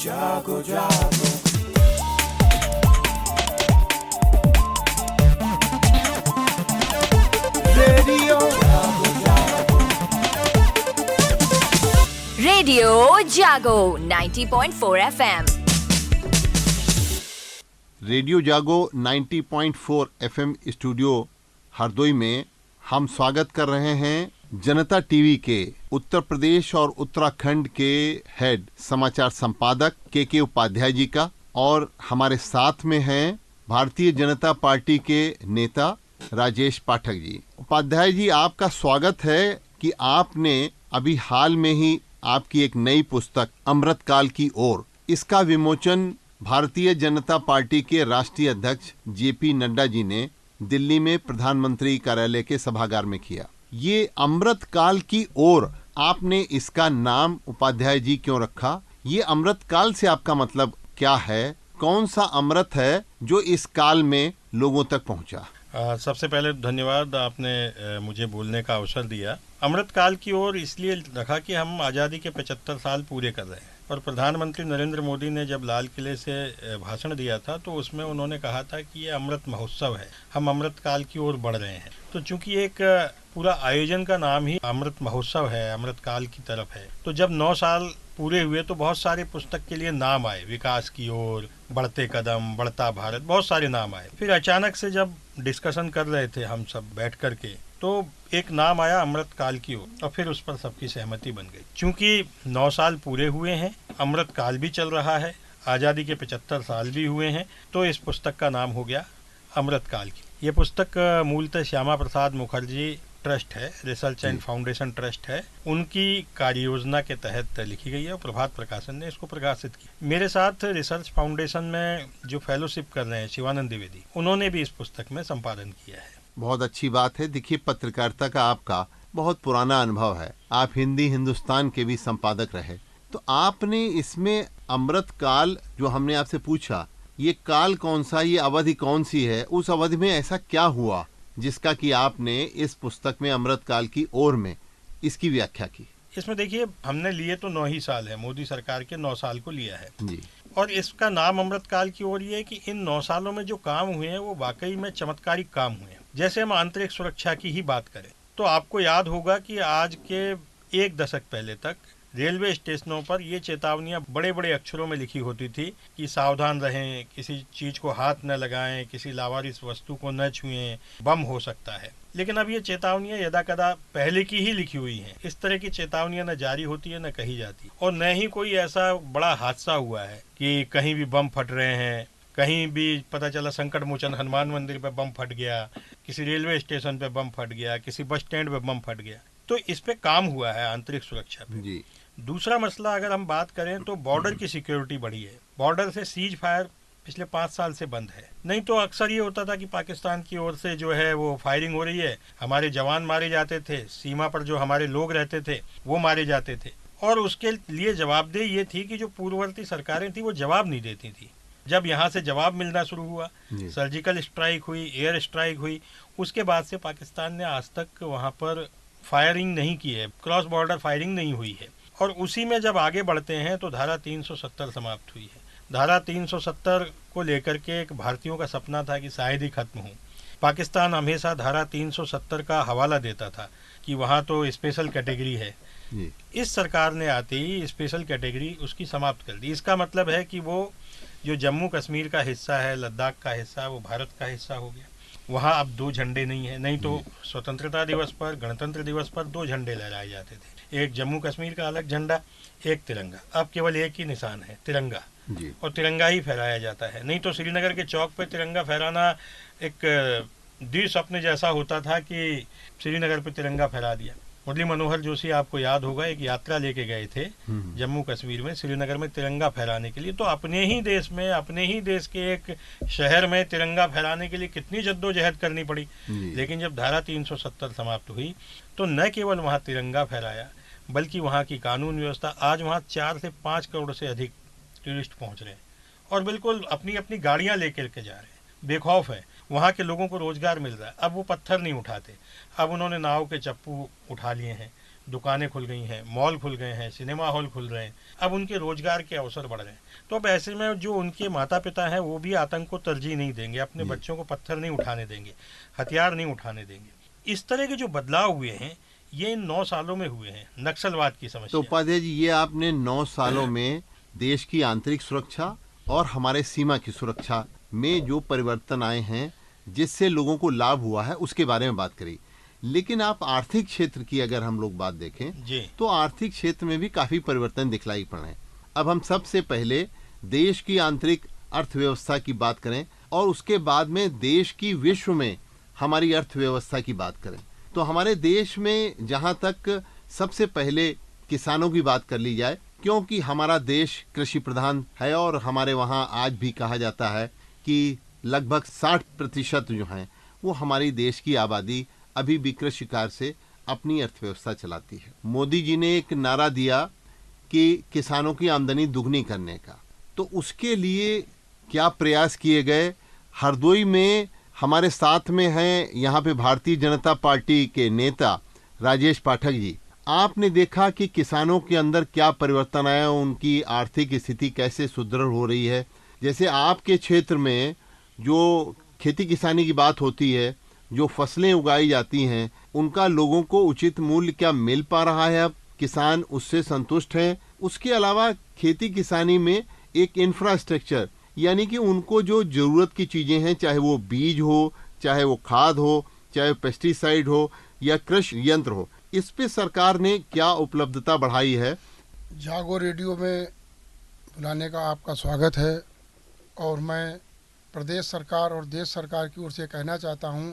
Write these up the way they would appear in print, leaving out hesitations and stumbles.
जागो जागो रेडियो जागो जागो रेडियो जागो 90.4 FM। रेडियो जागो 90.4 FM स्टूडियो हरदोई में हम स्वागत कर रहे हैं जनता टीवी के उत्तर प्रदेश और उत्तराखंड के हेड समाचार संपादक के उपाध्याय जी का, और हमारे साथ में हैं भारतीय जनता पार्टी के नेता राजेश पाठक जी। उपाध्याय जी, आपका स्वागत है कि आपने अभी हाल में ही आपकी एक नई पुस्तक अमृतकाल की ओर, इसका विमोचन भारतीय जनता पार्टी के राष्ट्रीय अध्यक्ष जेपी नड्डा जी ने दिल्ली में प्रधानमंत्री कार्यालय के सभागार में किया। ये अमृतकाल की ओर, आपने इसका नाम उपाध्याय जी क्यों रखा? ये अमृतकाल से आपका मतलब क्या है? कौन सा अमृत है जो इस काल में लोगों तक पहुंचा? सबसे पहले धन्यवाद, आपने मुझे बोलने का अवसर दिया। अमृतकाल की ओर इसलिए रखा कि हम आज़ादी के 75 साल पूरे कर रहे हैं, और प्रधानमंत्री नरेंद्र मोदी ने जब लाल किले से भाषण दिया था तो उसमें उन्होंने कहा था कि ये अमृत महोत्सव है, हम अमृतकाल की ओर बढ़ रहे हैं। तो चूंकि एक पूरा आयोजन का नाम ही अमृत महोत्सव है, अमृतकाल की तरफ है, तो जब 9 साल पूरे हुए तो बहुत सारे पुस्तक के लिए नाम आए, विकास की ओर, बढ़ते कदम, बढ़ता भारत, बहुत सारे नाम आए। फिर अचानक से जब डिस्कशन कर रहे थे हम सब बैठ करके, तो एक नाम आया अमृतकाल की ओर, और फिर उस पर सबकी सहमति बन गई। चूंकि 9 साल पूरे हुए हैं, अमृतकाल भी चल रहा है, आज़ादी के 75 साल भी हुए हैं, तो इस पुस्तक का नाम हो गया अमृतकाल की। ये पुस्तक मूलतः श्यामा प्रसाद मुखर्जी ट्रस्ट है, रिसर्च एंड फाउंडेशन ट्रस्ट है, उनकी कार्य योजना के तहत लिखी गई है और प्रभात प्रकाशन ने इसको प्रकाशित की। मेरे साथ रिसर्च फाउंडेशन में जो फेलोशिप कर रहे हैं शिवानंद द्विवेदी, उन्होंने भी इस पुस्तक में संपादन किया है। बहुत अच्छी बात है। देखिए, पत्रकारिता का आपका बहुत पुराना अनुभव है, आप हिंदी हिंदुस्तान के भी संपादक रहे, तो आपने इसमें अमृतकाल, जो हमने आपसे पूछा, ये काल कौन सा, ये अवधि कौन सी है, उस अवधि में ऐसा क्या हुआ जिसका कि आपने इस पुस्तक में अमृतकाल की ओर में इसकी व्याख्या की? इसमें देखिए, हमने लिए तो 9 ही साल है, मोदी सरकार के 9 साल को लिया है जी। और इसका नाम अमृतकाल की ओर ये है कि इन 9 सालों में जो काम हुए हैं वो वाकई में चमत्कारिक काम हुए हैं। जैसे हम आंतरिक सुरक्षा की ही बात करें तो आपको याद होगा कि आज के 1 दशक पहले तक रेलवे स्टेशनों पर ये चेतावनियां बड़े बड़े अक्षरों में लिखी होती थी कि सावधान रहें, किसी चीज को हाथ न लगाएं, किसी लावारिस वस्तु को न छुएं, बम हो सकता है। लेकिन अब ये चेतावनियां यदा कदा पहले की ही लिखी हुई हैं। इस तरह की चेतावनियां न जारी होती है न कही जाती, और न ही कोई ऐसा बड़ा हादसा हुआ है कि कहीं भी बम फट रहे हैं, कहीं भी पता चला संकट मोचन हनुमान मंदिर पे बम फट गया, किसी रेलवे स्टेशन पे बम फट गया, किसी बस स्टैंड पे बम फट गया। तो इस पे काम हुआ है आंतरिक सुरक्षा पे। जी। दूसरा मसला अगर हम बात करें तो बॉर्डर की सिक्योरिटी बढ़ी है। बॉर्डर से सीज फायर पिछले 5 साल से बंद है। नहीं तो अक्सर ये होता था कि पाकिस्तान की ओर से जो है वो फायरिंग हो रही है, हमारे जवान मारे जाते थे, सीमा पर जो हमारे लोग रहते थे वो मारे जाते थे, और उसके लिए जवाबदेही ये थी कि जो पूर्ववर्ती सरकारें थी वो जवाब नहीं देती थी। जब यहाँ से जवाब मिलना शुरू हुआ, सर्जिकल स्ट्राइक हुई, एयर स्ट्राइक हुई, उसके बाद से पाकिस्तान ने आज तक वहाँ पर फायरिंग नहीं की है, क्रॉस बॉर्डर फायरिंग नहीं हुई है। और उसी में जब आगे बढ़ते हैं तो धारा 370 समाप्त हुई है। धारा 370 को लेकर के एक भारतीयों का सपना था कि शायद ही खत्म हो। पाकिस्तान हमेशा धारा 370 का हवाला देता था कि वहाँ तो स्पेशल कैटेगरी है। इस सरकार ने आते ही स्पेशल कैटेगरी उसकी समाप्त कर दी। इसका मतलब है कि वो जो जम्मू कश्मीर का हिस्सा है, लद्दाख का हिस्सा, वो भारत का हिस्सा हो गया। वहाँ अब 2 झंडे नहीं है। नहीं तो स्वतंत्रता दिवस पर, गणतंत्र दिवस पर 2 झंडे लहराए जाते थे, एक जम्मू कश्मीर का अलग झंडा, एक तिरंगा। अब केवल एक ही निशान है, तिरंगा, और तिरंगा ही फहराया जाता है। नहीं तो श्रीनगर के चौक पे तिरंगा फहराना एक द्विस्वप्न जैसा होता था कि श्रीनगर पे तिरंगा फहरा दिया। मुरली मनोहर जोशी, आपको याद होगा, एक यात्रा लेके गए थे जम्मू कश्मीर में, श्रीनगर में तिरंगा फहराने के लिए। तो अपने ही देश में, अपने ही देश के एक शहर में तिरंगा फहराने के लिए कितनी जद्दोजहद करनी पड़ी। लेकिन जब धारा 370 समाप्त हुई तो न केवल वहाँ तिरंगा फहराया, बल्कि वहाँ की कानून व्यवस्था, आज वहाँ 4 से 5 करोड़ से अधिक टूरिस्ट पहुँच रहे हैं और बिल्कुल अपनी अपनी गाड़ियाँ लेकर के जा रहे हैं, बेखौफ है। वहाँ के लोगों को रोजगार मिल रहा है। अब वो पत्थर नहीं उठाते, अब उन्होंने नाव के चप्पू उठा लिए हैं, दुकानें खुल गई हैं, मॉल खुल गए हैं, सिनेमा हॉल खुल रहे हैं, अब उनके रोजगार के अवसर बढ़ रहे हैं। तो अब ऐसे में जो उनके माता पिता हैं वो भी आतंक को तरजीह नहीं देंगे, अपने बच्चों को पत्थर नहीं उठाने देंगे, हथियार नहीं उठाने देंगे। इस तरह के जो बदलाव हुए हैं ये इन 9 सालों में हुए हैं नक्सलवाद की तो समस्या। उपाध्याय जी, ये आपने 9 सालों में देश की आंतरिक सुरक्षा और हमारे सीमा की सुरक्षा में जो परिवर्तन आए हैं जिससे लोगों को लाभ हुआ है उसके बारे में बात करी। लेकिन आप आर्थिक क्षेत्र की अगर हम लोग बात देखें जी तो आर्थिक क्षेत्र में भी काफी परिवर्तन दिखलाई पड़ रहे हैं। अब हम सबसे पहले देश की आंतरिक अर्थव्यवस्था की बात करें और उसके बाद में देश की विश्व में हमारी अर्थव्यवस्था की बात करें तो हमारे देश में जहां तक सबसे पहले किसानों की बात कर ली जाए, क्योंकि हमारा देश कृषि प्रधान है और हमारे वहां आज भी कहा जाता है कि लगभग 60% जो हैं वो हमारी देश की आबादी अभी भी कृषि कार्य से अपनी अर्थव्यवस्था चलाती है। मोदी जी ने एक नारा दिया कि किसानों की आमदनी दुगनी करने का, तो उसके लिए क्या प्रयास किए गए। हरदोई में हमारे साथ में हैं यहाँ पे भारतीय जनता पार्टी के नेता राजेश पाठक जी। आपने देखा कि किसानों के अंदर क्या परिवर्तन आया, उनकी आर्थिक स्थिति कैसे सुदृढ़ हो रही है। जैसे आपके क्षेत्र में जो खेती किसानी की बात होती है, जो फसलें उगाई जाती हैं, उनका लोगों को उचित मूल्य क्या मिल पा रहा है, अब किसान उससे संतुष्ट हैं। उसके अलावा खेती किसानी में एक इंफ्रास्ट्रक्चर, यानी कि उनको जो जरूरत की चीजें हैं, चाहे वो बीज हो, चाहे वो खाद हो, चाहे पेस्टिसाइड हो या कृषि यंत्र हो, इस पे सरकार ने क्या उपलब्धता बढ़ाई है। जागो रेडियो में बुलाने का आपका स्वागत है और मैं प्रदेश सरकार और देश सरकार की ओर से कहना चाहता हूं,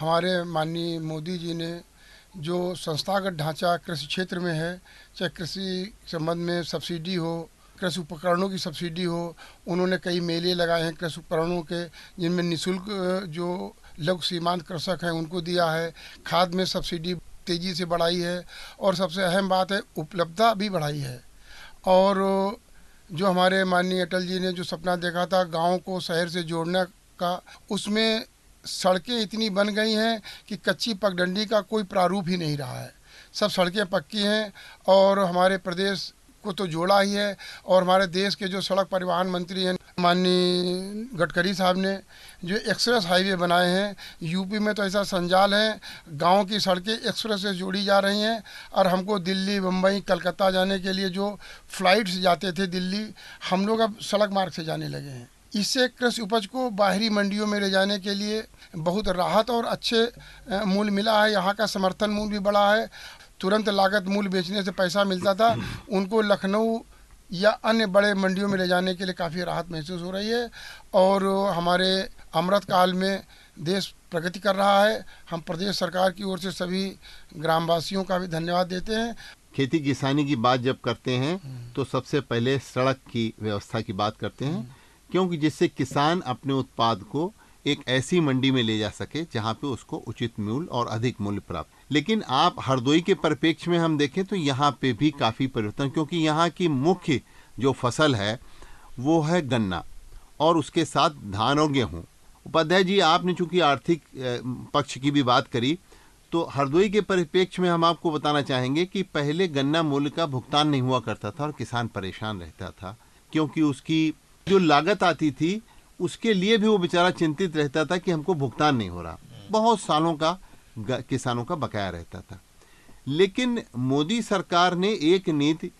हमारे माननीय मोदी जी ने जो संस्थागत ढांचा कृषि क्षेत्र में है, चाहे कृषि संबंध में सब्सिडी हो, कृषि उपकरणों की सब्सिडी हो, उन्होंने कई मेले लगाए हैं कृषि उपकरणों के, जिनमें निःशुल्क जो लघु सीमांत कृषक हैं उनको दिया है। खाद में सब्सिडी तेज़ी से बढ़ाई है और सबसे अहम बात है उपलब्धता भी बढ़ाई है। और जो हमारे माननीय अटल जी ने जो सपना देखा था गांव को शहर से जोड़ने का, उसमें सड़कें इतनी बन गई हैं कि कच्ची पगडंडी का कोई प्रारूप ही नहीं रहा है। सब सड़कें पक्की हैं और हमारे प्रदेश को तो जोड़ा ही है। और हमारे देश के जो सड़क परिवहन मंत्री हैं माननीय गडकरी साहब ने जो एक्सप्रेस हाईवे बनाए हैं, यूपी में तो ऐसा संजाल है, गांव की सड़कें एक्सप्रेस से जोड़ी जा रही हैं। और हमको दिल्ली, मुंबई, कलकत्ता जाने के लिए जो फ्लाइट से जाते थे दिल्ली, हम लोग अब सड़क मार्ग से जाने लगे हैं। इससे कृषि उपज को बाहरी मंडियों में ले जाने के लिए बहुत राहत और अच्छे मूल्य मिला है। यहाँ का समर्थन मूल्य भी बढ़ा है। तुरंत लागत मूल्य बेचने से पैसा मिलता था, उनको लखनऊ या अन्य बड़े मंडियों में ले जाने के लिए काफ़ी राहत महसूस हो रही है। और हमारे अमृत काल में देश प्रगति कर रहा है। हम प्रदेश सरकार की ओर से सभी ग्रामवासियों का भी धन्यवाद देते हैं। खेती किसानी की बात जब करते हैं तो सबसे पहले सड़क की व्यवस्था की बात करते हैं, क्योंकि जिससे किसान अपने उत्पाद को एक ऐसी मंडी में ले जा सके जहां पे उसको उचित मूल्य और अधिक मूल्य प्राप्त। लेकिन आप हरदोई के परिप्रेक्ष्य में हम देखें तो यहाँ पे भी काफ़ी परिवर्तन, क्योंकि यहाँ की मुख्य जो फसल है वो है गन्ना और उसके साथ धान और गेहूँ। उपाध्याय जी, आपने चूंकि आर्थिक पक्ष की भी बात करी, तो हरदोई के परिप्रेक्ष्य में हम आपको बताना चाहेंगे कि पहले गन्ना मूल्य का भुगतान नहीं हुआ करता था और किसान परेशान रहता था, क्योंकि उसकी जो लागत आती थी उसके लिए भी वो बेचारा चिंतित रहता था कि हमको भुगतान नहीं हो रहा। बहुत सालों का किसानों का बकाया रहता था। लेकिन मोदी सरकार ने एक नीति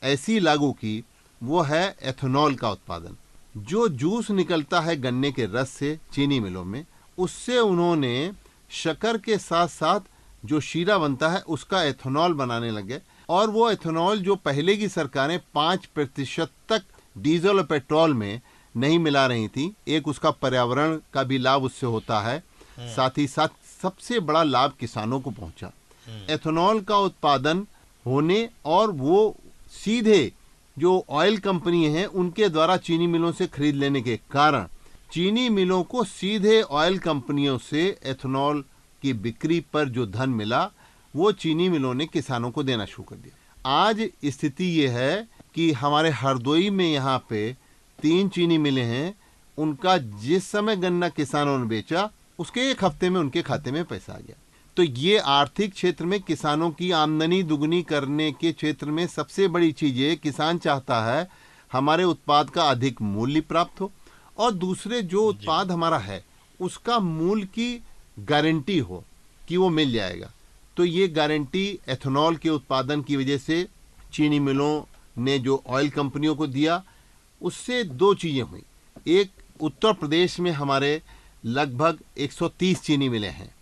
ऐसी लागू की, वो है एथेनॉल का उत्पादन। जो जूस निकलता है गन्ने के रस से चीनी मिलों में, उससे उन्होंने शक्कर के साथ साथ जो शीरा बनता है उसका एथेनॉल बनाने लगे। और वो एथेनॉल जो पहले की सरकारें 5% तक डीजल और पेट्रोल में नहीं मिला रही थी, एक उसका पर्यावरण का भी लाभ उससे होता है, साथ ही साथ सबसे बड़ा लाभ किसानों को पहुंचा। एथेनॉल का उत्पादन होने और वो सीधे जो ऑयल कंपनी है उनके द्वारा चीनी मिलों से खरीद लेने के कारण चीनी मिलों को सीधे ऑयल कंपनियों से एथेनॉल की बिक्री पर जो धन मिला वो चीनी मिलों ने किसानों को देना शुरू कर दिया। आज स्थिति ये है कि हमारे हरदोई में यहाँ पे 3 चीनी मिलें हैं, उनका जिस समय गन्ना किसानों ने बेचा उसके 1 हफ्ते में उनके खाते में पैसा आ गया। तो ये आर्थिक क्षेत्र में किसानों की आमदनी दुगनी करने के क्षेत्र में सबसे बड़ी चीज है। किसान चाहता है हमारे उत्पाद का अधिक मूल्य प्राप्त हो और दूसरे जो उत्पाद हमारा है उसका मूल्य की गारंटी हो कि वो मिल जाएगा। तो ये गारंटी एथेनॉल के उत्पादन की वजह से चीनी मिलों ने जो ऑयल कंपनियों को दिया, उससे दो चीजें हुई। एक, उत्तर प्रदेश में हमारे लगभग 130 चीनी मिलें हैं।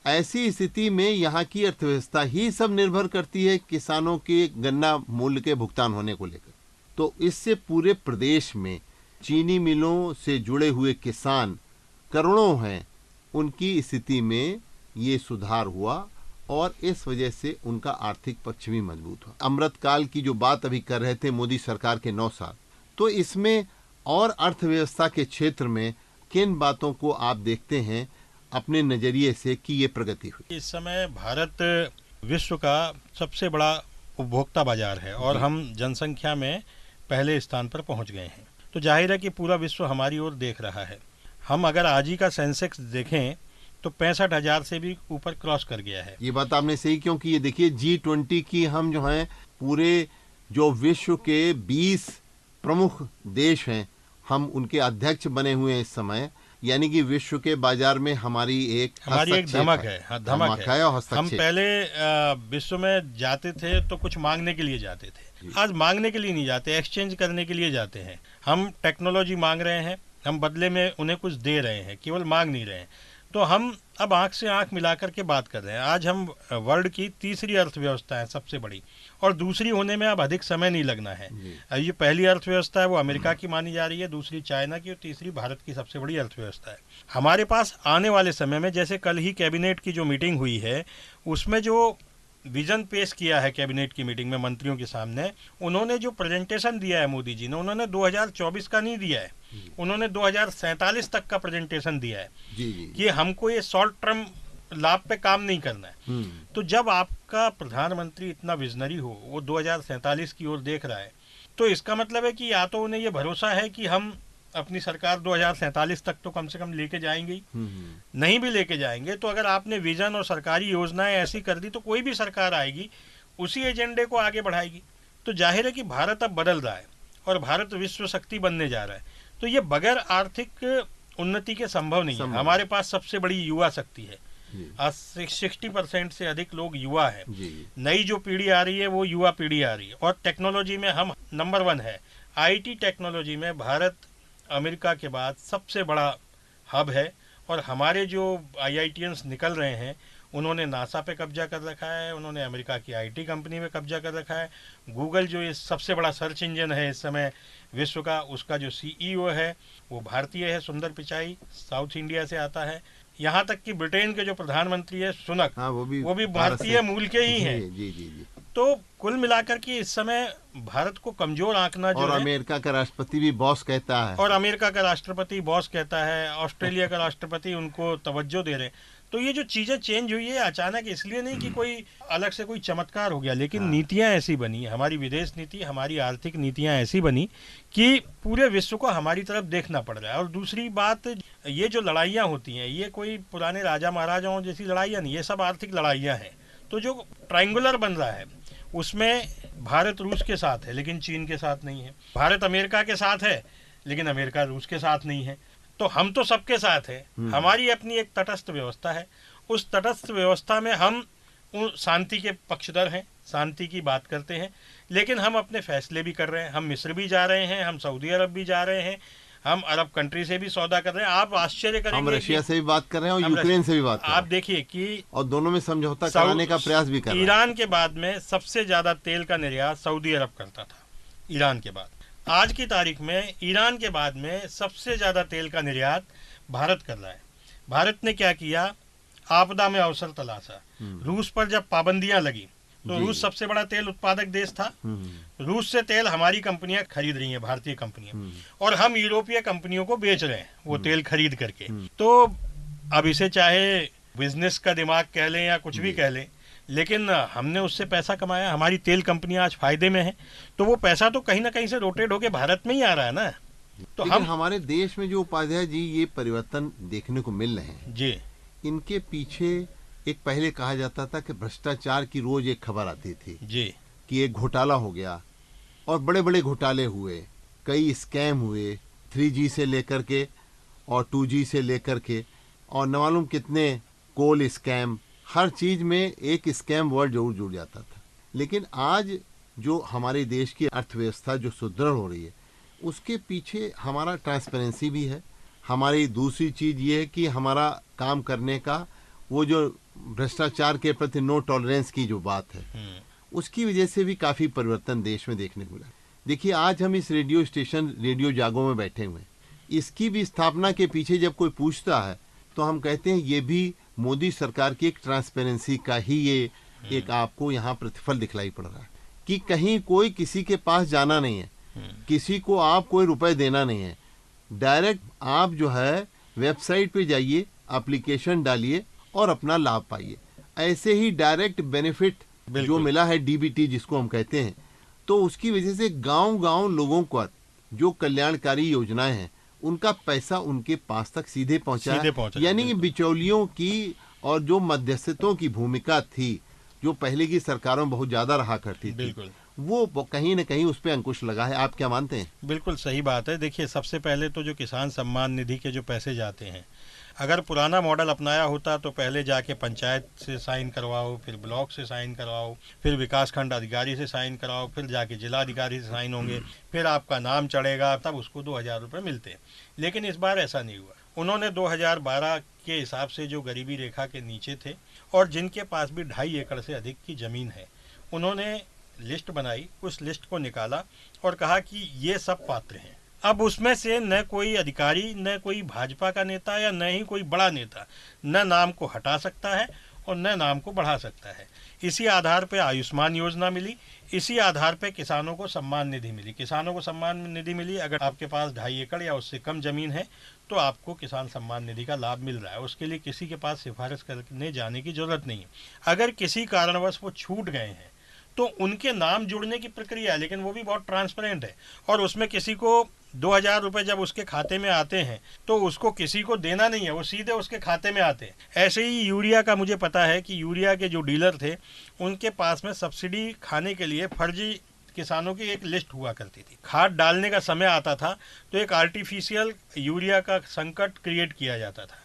ऐसी स्थिति में यहाँ की अर्थव्यवस्था ही सब निर्भर करती है किसानों के गन्ना मूल्य के भुगतान होने को लेकर। तो इससे पूरे प्रदेश में चीनी मिलों से जुड़े हुए किसान करोड़ों हैं, उनकी स्थिति में ये सुधार हुआ और इस वजह से उनका आर्थिक पक्ष भी मजबूत हुआ। अमृतकाल की जो बात अभी कर रहे थे मोदी सरकार के 9 साल, तो इसमें और अर्थव्यवस्था के क्षेत्र में किन बातों को आप देखते हैं अपने नजरिए से कि ये प्रगति हुई? इस समय भारत विश्व का सबसे बड़ा उपभोक्ता बाजार है और हम जनसंख्या में पहले स्थान पर पहुंच गए हैं। तो जाहिर है कि पूरा विश्व हमारी ओर देख रहा है। हम अगर आज ही का सेंसेक्स देखें तो 65,000 से भी ऊपर क्रॉस कर गया है। ये बात आपने सही, क्योंकि ये देखिए G20 की हम जो हैं पूरे जो विश्व के 20 प्रमुख देश हैं, हम उनके अध्यक्ष बने हुए हैं इस समय। यानी कि विश्व के बाजार में हमारी एक धमक है। हाँ, धमक है। और हस्तक्षेप। हम पहले विश्व में जाते थे तो कुछ मांगने के लिए जाते थे, आज मांगने के लिए नहीं जाते, एक्सचेंज करने के लिए जाते हैं। हम टेक्नोलॉजी मांग रहे हैं, हम बदले में उन्हें कुछ दे रहे हैं, केवल मांग नहीं रहे हैं। तो हम अब आंख से आंख मिलाकर के बात कर रहे हैं। आज हम वर्ल्ड की तीसरी अर्थव्यवस्था है, सबसे बड़ी, और दूसरी होने में अब अधिक समय नहीं लगना है। ये पहली अर्थव्यवस्था है वो अमेरिका की मानी जा रही है, दूसरी चाइना की और तीसरी भारत की सबसे बड़ी अर्थव्यवस्था है। हमारे पास आने वाले समय में, जैसे कल ही कैबिनेट की जो मीटिंग हुई है उसमें जो विजन पेश किया है कैबिनेट की मीटिंग में मंत्रियों के सामने, उन्होंने जो प्रेजेंटेशन दिया है मोदी जी ने, उन्होंने 2024 का नहीं दिया है, उन्होंने 2047 तक का प्रेजेंटेशन दिया है कि हमको ये शॉर्ट टर्म लाभ पे काम नहीं करना है। तो जब आपका प्रधानमंत्री इतना विजनरी हो, वो 2047 की ओर देख रहा है, तो इसका मतलब है कि या तो उन्हें ये भरोसा है कि हम अपनी सरकार 2047 तक तो कम से कम लेके जाएंगे ही, नहीं भी लेके जाएंगे तो अगर आपने विजन और सरकारी योजनाएं ऐसी कर दी तो कोई भी सरकार आएगी उसी एजेंडे को आगे बढ़ाएगी। तो जाहिर है कि भारत अब बदल रहा है और भारत विश्व शक्ति बनने जा रहा है। तो ये बगैर आर्थिक उन्नति के संभव नहीं है। हमारे पास सबसे बड़ी युवा शक्ति है, आज 60% से अधिक लोग युवा है। नई जो पीढ़ी आ रही है वो युवा पीढ़ी आ रही है और टेक्नोलॉजी में हम नंबर 1 है। IT टेक्नोलॉजी में भारत अमेरिका के बाद सबसे बड़ा हब है और हमारे जो IITians निकल रहे हैं उन्होंने नासा पे कब्जा कर रखा है, उन्होंने अमेरिका की IT कंपनी में कब्जा कर रखा है। गूगल जो ये सबसे बड़ा सर्च इंजन है इस समय विश्व का, उसका जो CEO है वो भारतीय है, सुंदर पिचाई, साउथ इंडिया से आता है। यहाँ तक कि ब्रिटेन के जो प्रधानमंत्री है सुनक, हाँ, वो भी भारतीय मूल के ही हैं। जी। तो कुल मिलाकर के इस समय भारत को कमजोर आंकना जो और है, अमेरिका का राष्ट्रपति भी बॉस कहता है, और अमेरिका का राष्ट्रपति बॉस कहता है, ऑस्ट्रेलिया का राष्ट्रपति उनको तवज्जो दे रहे हैं। तो ये जो चीजें चेंज हुई है अचानक, इसलिए नहीं कि कोई अलग से कोई चमत्कार हो गया, लेकिन नीतियां ऐसी बनी, हमारी विदेश नीति, हमारी आर्थिक नीतियां ऐसी बनी कि पूरे विश्व को हमारी तरफ देखना पड़ रहा है। और दूसरी बात, ये जो लड़ाइयाँ होती हैं ये कोई पुराने राजा महाराजाओं जैसी लड़ाइयाँ नहीं, ये सब आर्थिक लड़ाइयाँ हैं। तो जो ट्रायंगुलर बन रहा है उसमें भारत रूस के साथ है लेकिन चीन के साथ नहीं है, भारत अमेरिका के साथ है लेकिन अमेरिका रूस के साथ नहीं है। तो हम तो सबके साथ हैं। हमारी अपनी एक तटस्थ व्यवस्था है, उस तटस्थ व्यवस्था में हम शांति के पक्षधर हैं, शांति की बात करते हैं, लेकिन हम अपने फैसले भी कर रहे हैं। हम मिस्र भी जा रहे हैं, हम सऊदी अरब भी जा रहे हैं, हम अरब कंट्री से भी सौदा कर रहे हैं। आप आश्चर्य करेंगे, हम रशिया से भी बात कर रहे हैं और यूक्रेन से भी बात कर रहे हैं। आप देखिए कि और दोनों में समझौता कराने का प्रयास भी कर रहे हैं। ईरान के बाद में सबसे ज्यादा तेल का निर्यात सऊदी अरब करता था, ईरान के बाद। आज की तारीख में ईरान के बाद में सबसे ज्यादा तेल का निर्यात भारत कर रहा है। भारत ने क्या किया, आपदा में अवसर तलाशा। रूस पर जब पाबंदियां लगी तो रूस सबसे बड़ा तेल उत्पादक देश था, रूस से तेल हमारी कंपनियां खरीद रही हैं, भारतीय कंपनियां, और हम यूरोपीय कंपनियों को बेच रहे हैं वो तेल खरीद करके। तो अब इसे चाहे बिजनेस का दिमाग कह लें या कुछ भी कह लें, लेकिन हमने उससे पैसा कमाया, हमारी तेल कंपनियां आज फायदे में हैं, तो वो पैसा तो कहीं ना कहीं से रोटेट होके भारत में ही आ रहा है ना। तो हम हमारे देश में जो उपाध्याय जी ये परिवर्तन देखने को मिल रहे हैं जी, इनके पीछे एक पहले कहा जाता था कि भ्रष्टाचार की रोज एक खबर आती थी जी कि एक घोटाला हो गया, और बड़े बड़े घोटाले हुए, कई स्कैम हुए, 3G से लेकर के और 2G से लेकर के, और न मालूम कितने कोल स्कैम, हर चीज में एक स्कैम वर्ड जरूर जुड़ जाता था। लेकिन आज जो हमारे देश की अर्थव्यवस्था जो सुदृढ़ हो रही है, उसके पीछे हमारा ट्रांसपेरेंसी भी है। हमारी दूसरी चीज ये है कि हमारा काम करने का वो जो भ्रष्टाचार के प्रति नो टॉलरेंस की जो बात है, उसकी वजह से भी काफी परिवर्तन देश में देखने को मिला। देखिए, आज हम इस रेडियो स्टेशन रेडियो जागो में बैठे हुए हैं, इसकी भी स्थापना के पीछे जब कोई पूछता है तो हम कहते हैं ये भी मोदी सरकार की एक ट्रांसपेरेंसी का ही ये एक आपको यहाँ प्रतिफल दिखलाई पड़ रहा है कि कहीं कोई किसी के पास जाना नहीं है, किसी को आप कोई रुपए देना नहीं है, डायरेक्ट आप जो है वेबसाइट पे जाइए, एप्लीकेशन डालिए और अपना लाभ पाइए। ऐसे ही डायरेक्ट बेनिफिट जो मिला है डीबीटी जिसको हम कहते हैं, तो उसकी वजह से गांव-गांव लोगों को जो कल्याणकारी योजनाएं हैं उनका पैसा उनके पास तक सीधे पहुंचा है। यानी कि बिचौलियों की और जो मध्यस्थों की भूमिका थी जो पहले की सरकारों में बहुत ज्यादा रहा करती थी, वो कहीं न कहीं उस पर अंकुश लगा है। आप क्या मानते हैं? बिल्कुल सही बात है। देखिए, सबसे पहले तो जो किसान सम्मान निधि के जो पैसे जाते हैं, अगर पुराना मॉडल अपनाया होता तो पहले जाके पंचायत से साइन करवाओ, फिर ब्लॉक से साइन करवाओ, फिर विकासखंड अधिकारी से साइन कराओ, फिर जाके जिला अधिकारी से साइन होंगे, फिर आपका नाम चढ़ेगा, तब उसको 2000 रुपये मिलते हैं। लेकिन इस बार ऐसा नहीं हुआ। उन्होंने 2012 के हिसाब से जो गरीबी रेखा के नीचे थे और जिनके पास भी 2.5 एकड़ से अधिक की ज़मीन है, उन्होंने लिस्ट बनाई, उस लिस्ट को निकाला और कहा कि ये सब पात्र हैं। अब उसमें से न कोई अधिकारी, न कोई भाजपा का नेता या न ही कोई बड़ा नेता न नाम को हटा सकता है और न नाम को बढ़ा सकता है। इसी आधार पे आयुष्मान योजना मिली, इसी आधार पे किसानों को सम्मान निधि मिली। किसानों को सम्मान निधि मिली, अगर आपके पास 2.5 एकड़ या उससे कम जमीन है तो आपको किसान सम्मान निधि का लाभ मिल रहा है। उसके लिए किसी के पास सिफारिश करने जाने की जरूरत नहीं है। अगर किसी कारणवश वो छूट गए हैं तो उनके नाम जुड़ने की प्रक्रिया है, लेकिन वो भी बहुत ट्रांसपेरेंट है और उसमें किसी को 2000 रुपये जब उसके खाते में आते हैं तो उसको किसी को देना नहीं है, वो सीधे उसके खाते में आते हैं। ऐसे ही यूरिया का मुझे पता है कि यूरिया के जो डीलर थे उनके पास में सब्सिडी खाने के लिए फर्जी किसानों की एक लिस्ट हुआ करती थी। खाद डालने का समय आता था तो एक आर्टिफिशियल यूरिया का संकट क्रिएट किया जाता था,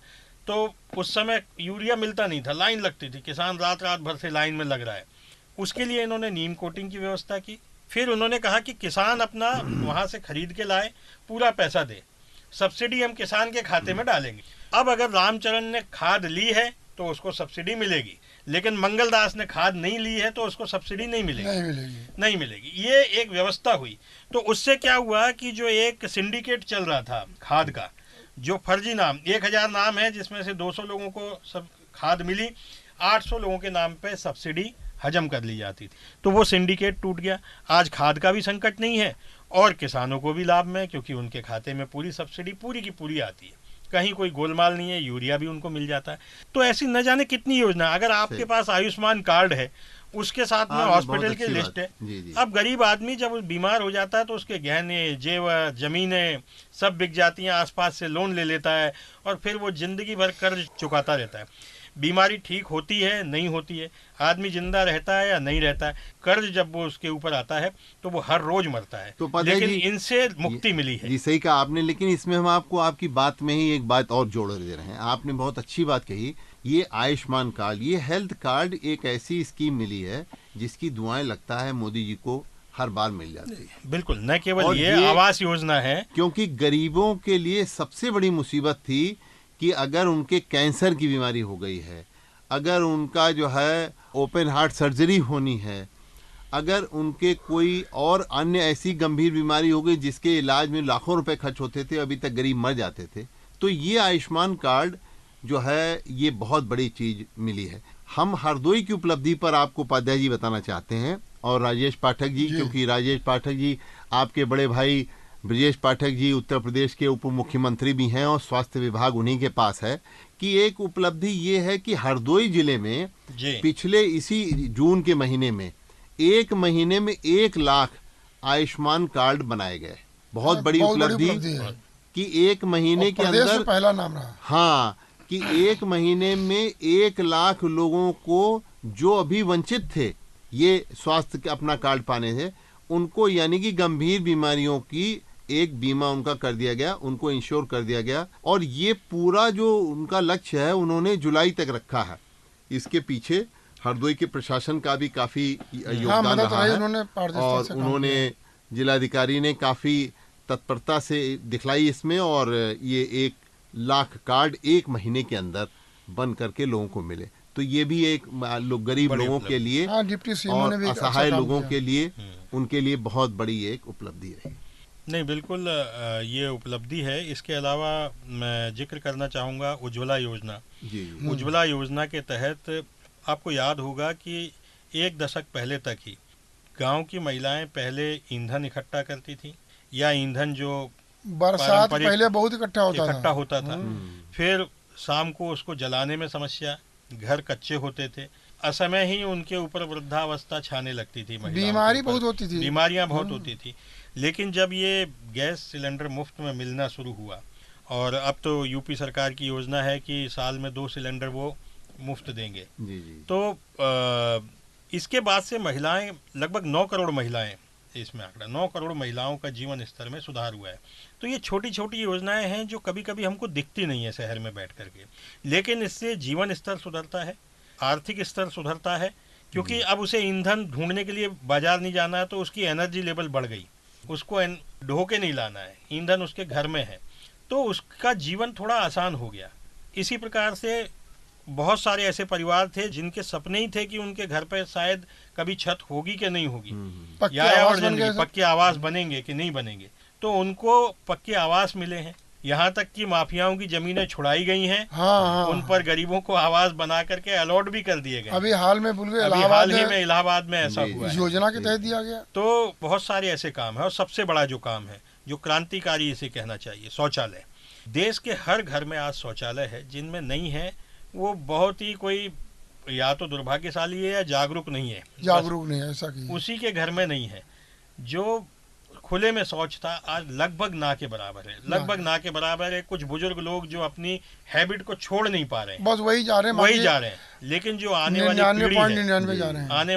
तो उस समय यूरिया मिलता नहीं था, लाइन लगती थी, किसान रात रात भर से लाइन में लग रहा है। उसके लिए इन्होंने नीम कोटिंग की व्यवस्था की। फिर उन्होंने कहा कि किसान अपना वहां से खरीद के लाए, पूरा पैसा दे, सब्सिडी हम किसान के खाते में डालेंगे। अब अगर रामचरण ने खाद ली है तो उसको सब्सिडी मिलेगी, लेकिन मंगलदास ने खाद नहीं ली है तो उसको सब्सिडी नहीं मिलेगी। ये एक व्यवस्था हुई। तो उससे क्या हुआ कि जो एक सिंडिकेट चल रहा था खाद का, जो फर्जी नाम 1000 नाम है जिसमें से 200 लोगों को सब खाद मिली, 800 लोगों के नाम पे सब्सिडी हजम कर ली जाती थी। तो वो सिंडिकेट टूट गया। आज खाद का भी संकट नहीं है और किसानों को भी लाभ में, क्योंकि उनके खाते में पूरी सब्सिडी पूरी की पूरी आती है, कहीं कोई गोलमाल नहीं है, यूरिया भी उनको मिल जाता है। तो ऐसी न जाने कितनी योजना। अगर आपके पास आयुष्मान कार्ड है, उसके साथ में हॉस्पिटल की लिस्ट है। अब गरीब आदमी जब बीमार हो जाता है तो उसके गहने, जेवर, जमीनें सब बिक जाती हैं, आसपास से लोन ले लेता है और फिर वो जिंदगी भर कर्ज चुकाता रहता है। बीमारी ठीक होती है, नहीं होती है, आदमी जिंदा रहता है या नहीं रहता है, कर्ज जब वो उसके ऊपर आता है तो वो हर रोज मरता है। तो लेकिन इनसे मुक्ति मिली है। जी सही कहा आपने, लेकिन इसमें हम आपको आपकी बात में ही एक बात और जोड़ दे रहे हैं। आपने बहुत अच्छी बात कही। ये आयुष्मान कार्ड, ये हेल्थ कार्ड एक ऐसी स्कीम मिली है जिसकी दुआएं लगता है मोदी जी को हर बार मिल जाती है। बिल्कुल, न केवल ये आवास योजना है, क्योंकि गरीबों के लिए सबसे बड़ी मुसीबत थी कि अगर उनके कैंसर की बीमारी हो गई है, अगर उनका जो है ओपन हार्ट सर्जरी होनी है, अगर उनके कोई और अन्य ऐसी गंभीर बीमारी हो गई जिसके इलाज में लाखों रुपए खर्च होते थे, अभी तक गरीब मर जाते थे, तो ये आयुष्मान कार्ड जो है ये बहुत बड़ी चीज मिली है। हम हरदोई की उपलब्धि पर आपको उपाध्याय जी बताना चाहते हैं और राजेश पाठक जी, क्योंकि राजेश पाठक जी आपके बड़े भाई ब्रजेश पाठक जी उत्तर प्रदेश के उप मुख्यमंत्री भी हैं और स्वास्थ्य विभाग उन्हीं के पास है, कि एक उपलब्धि ये है कि हरदोई जिले में पिछले इसी जून के महीने में 1 महीने में 1 लाख आयुष्मान कार्ड बनाए गए। बहुत बड़ी उपलब्धि कि 1 महीने के अंदर पहला नाम रहा। हाँ, कि 1 महीने में 1 लाख लोगों को जो अभी वंचित थे ये स्वास्थ्य के अपना कार्ड पाने से, उनको यानी कि गंभीर बीमारियों की एक बीमा उनका कर दिया गया, उनको इंश्योर कर दिया गया। और ये पूरा जो उनका लक्ष्य है उन्होंने जुलाई तक रखा है। इसके पीछे हरदोई के प्रशासन का भी काफी योगदान रहा है और उन्होंने जिलाधिकारी ने काफी तत्परता से दिखलाई इसमें, और ये 1 लाख कार्ड 1 महीने के अंदर बन करके लोगों को मिले। तो ये भी एक गरीब लोगों के लिए और असहाय लोगों के लिए, उनके लिए बहुत बड़ी एक उपलब्धि रही। नहीं, बिल्कुल ये उपलब्धि है। इसके अलावा मैं जिक्र करना चाहूँगा उज्ज्वला योजना। जी। उज्ज्वला योजना के तहत आपको याद होगा कि 1 दशक पहले तक ही गांव की महिलाएं पहले ईंधन इकट्ठा करती थी, या ईंधन जो बरसात पहले बहुत इकट्ठा होता था। फिर शाम को उसको जलाने में समस्या, घर कच्चे होते थे, असमय ही उनके ऊपर वृद्धावस्था छाने लगती थी, बीमारी बहुत होती थी, बीमारियां बहुत होती थी। लेकिन जब ये गैस सिलेंडर मुफ्त में मिलना शुरू हुआ, और अब तो यूपी सरकार की योजना है कि साल में 2 सिलेंडर वो मुफ्त देंगे, जी जी। तो इसके बाद से महिलाएं, लगभग 9 करोड़ महिलाएं, इसमें आंकड़ा 9 करोड़ महिलाओं का जीवन स्तर में सुधार हुआ है। तो ये छोटी छोटी योजनाएं हैं जो कभी कभी हमको दिखती नहीं है शहर में बैठ करके, लेकिन इससे जीवन स्तर सुधरता है, आर्थिक स्तर सुधरता है, क्योंकि अब उसे ईंधन ढूंढने के लिए बाजार नहीं जाना है, तो उसकी एनर्जी लेवल बढ़ गई, उसको ढो के नहीं लाना है, ईंधन उसके घर में है, तो उसका जीवन थोड़ा आसान हो गया। इसी प्रकार से बहुत सारे ऐसे परिवार थे जिनके सपने ही थे कि उनके घर पे शायद कभी छत होगी कि नहीं होगी, पक्के आवास बनेंगे कि नहीं बनेंगे, तो उनको पक्के आवास मिले हैं। यहाँ तक कि माफियाओं की जमीनें छुड़ाई गई हैं, उन पर गरीबों को आवास बना करके अलॉट भी कर दिए गए। अभी हाल में इलाहाबाद में ऐसा हुआ है, योजना के तहत दिया गया। तो बहुत सारे ऐसे काम है, और सबसे बड़ा जो काम है, जो क्रांतिकारी इसे कहना चाहिए, शौचालय। देश के हर घर में आज शौचालय है, जिनमें नहीं है वो बहुत ही कोई या तो दुर्भाग्यशाली है या जागरूक नहीं है, ऐसा की उसी के घर में नहीं है। जो खुले में शौच था आज लगभग ना के बराबर है। कुछ बुजुर्ग लोग जो अपनी हैबिट को छोड़ नहीं पा रहे हैं, बस वही जा रहे हैं। लेकिन जो आने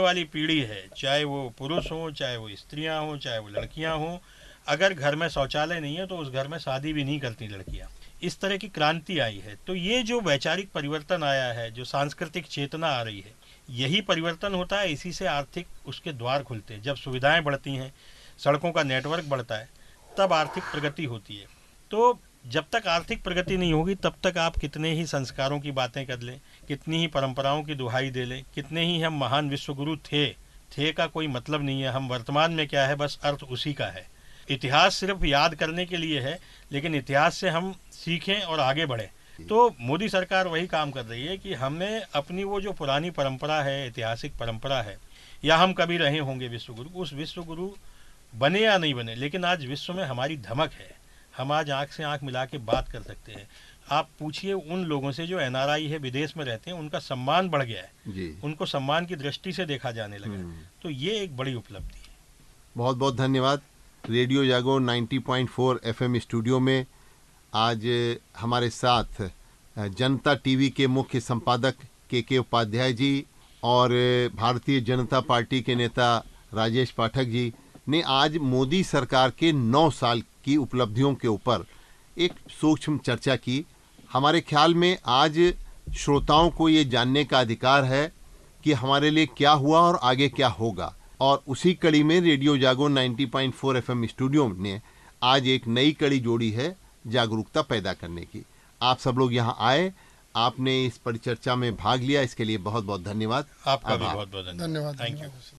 वाली पीढ़ी है, चाहे वो पुरुष हो, चाहे वो स्त्रियां हो, चाहे वो लड़कियां हो, अगर घर में शौचालय नहीं है तो उस घर में शादी भी नहीं करती लड़कियां। इस तरह की क्रांति आई है। तो ये जो वैचारिक परिवर्तन आया है, जो सांस्कृतिक चेतना आ रही है, यही परिवर्तन होता है। इसी से आर्थिक उसके द्वार खुलते हैं। जब सुविधाएं बढ़ती हैं, सड़कों का नेटवर्क बढ़ता है, तब आर्थिक प्रगति होती है। तो जब तक आर्थिक प्रगति नहीं होगी, तब तक आप कितने ही संस्कारों की बातें कर लें, कितनी ही परंपराओं की दुहाई दे लें, कितने ही हम महान विश्वगुरु थे का कोई मतलब नहीं है। हम वर्तमान में क्या है, बस अर्थ उसी का है। इतिहास सिर्फ याद करने के लिए है, लेकिन इतिहास से हम सीखें और आगे बढ़ें। तो मोदी सरकार वही काम कर रही है कि हमें अपनी वो जो पुरानी परंपरा है, ऐतिहासिक परंपरा है, या हम कभी रहे होंगे विश्वगुरु, उस विश्वगुरु बने या नहीं बने, लेकिन आज विश्व में हमारी धमक है। हम आज आंख से आंख मिला के बात कर सकते हैं। आप पूछिए उन लोगों से जो NRI है, विदेश में रहते हैं, उनका सम्मान बढ़ गया है जी। उनको सम्मान की दृष्टि से देखा जाने लगा। तो ये एक बड़ी उपलब्धि है। बहुत बहुत धन्यवाद। रेडियो जागो 90.4 FM स्टूडियो में आज हमारे साथ जनता टीवी के मुख्य संपादक के उपाध्याय जी और भारतीय जनता पार्टी के नेता राजेश पाठक जी ने आज मोदी सरकार के 9 साल की उपलब्धियों के ऊपर एक सूक्ष्म चर्चा की। हमारे ख्याल में आज श्रोताओं को ये जानने का अधिकार है कि हमारे लिए क्या हुआ और आगे क्या होगा, और उसी कड़ी में रेडियो जागो 90.4 FM स्टूडियो ने आज एक नई कड़ी जोड़ी है जागरूकता पैदा करने की। आप सब लोग यहाँ आए, आपने इस परिचर्चा में भाग लिया, इसके लिए बहुत बहुत धन्यवाद। आपका भी बहुत बहुत धन्यवाद। Thank you.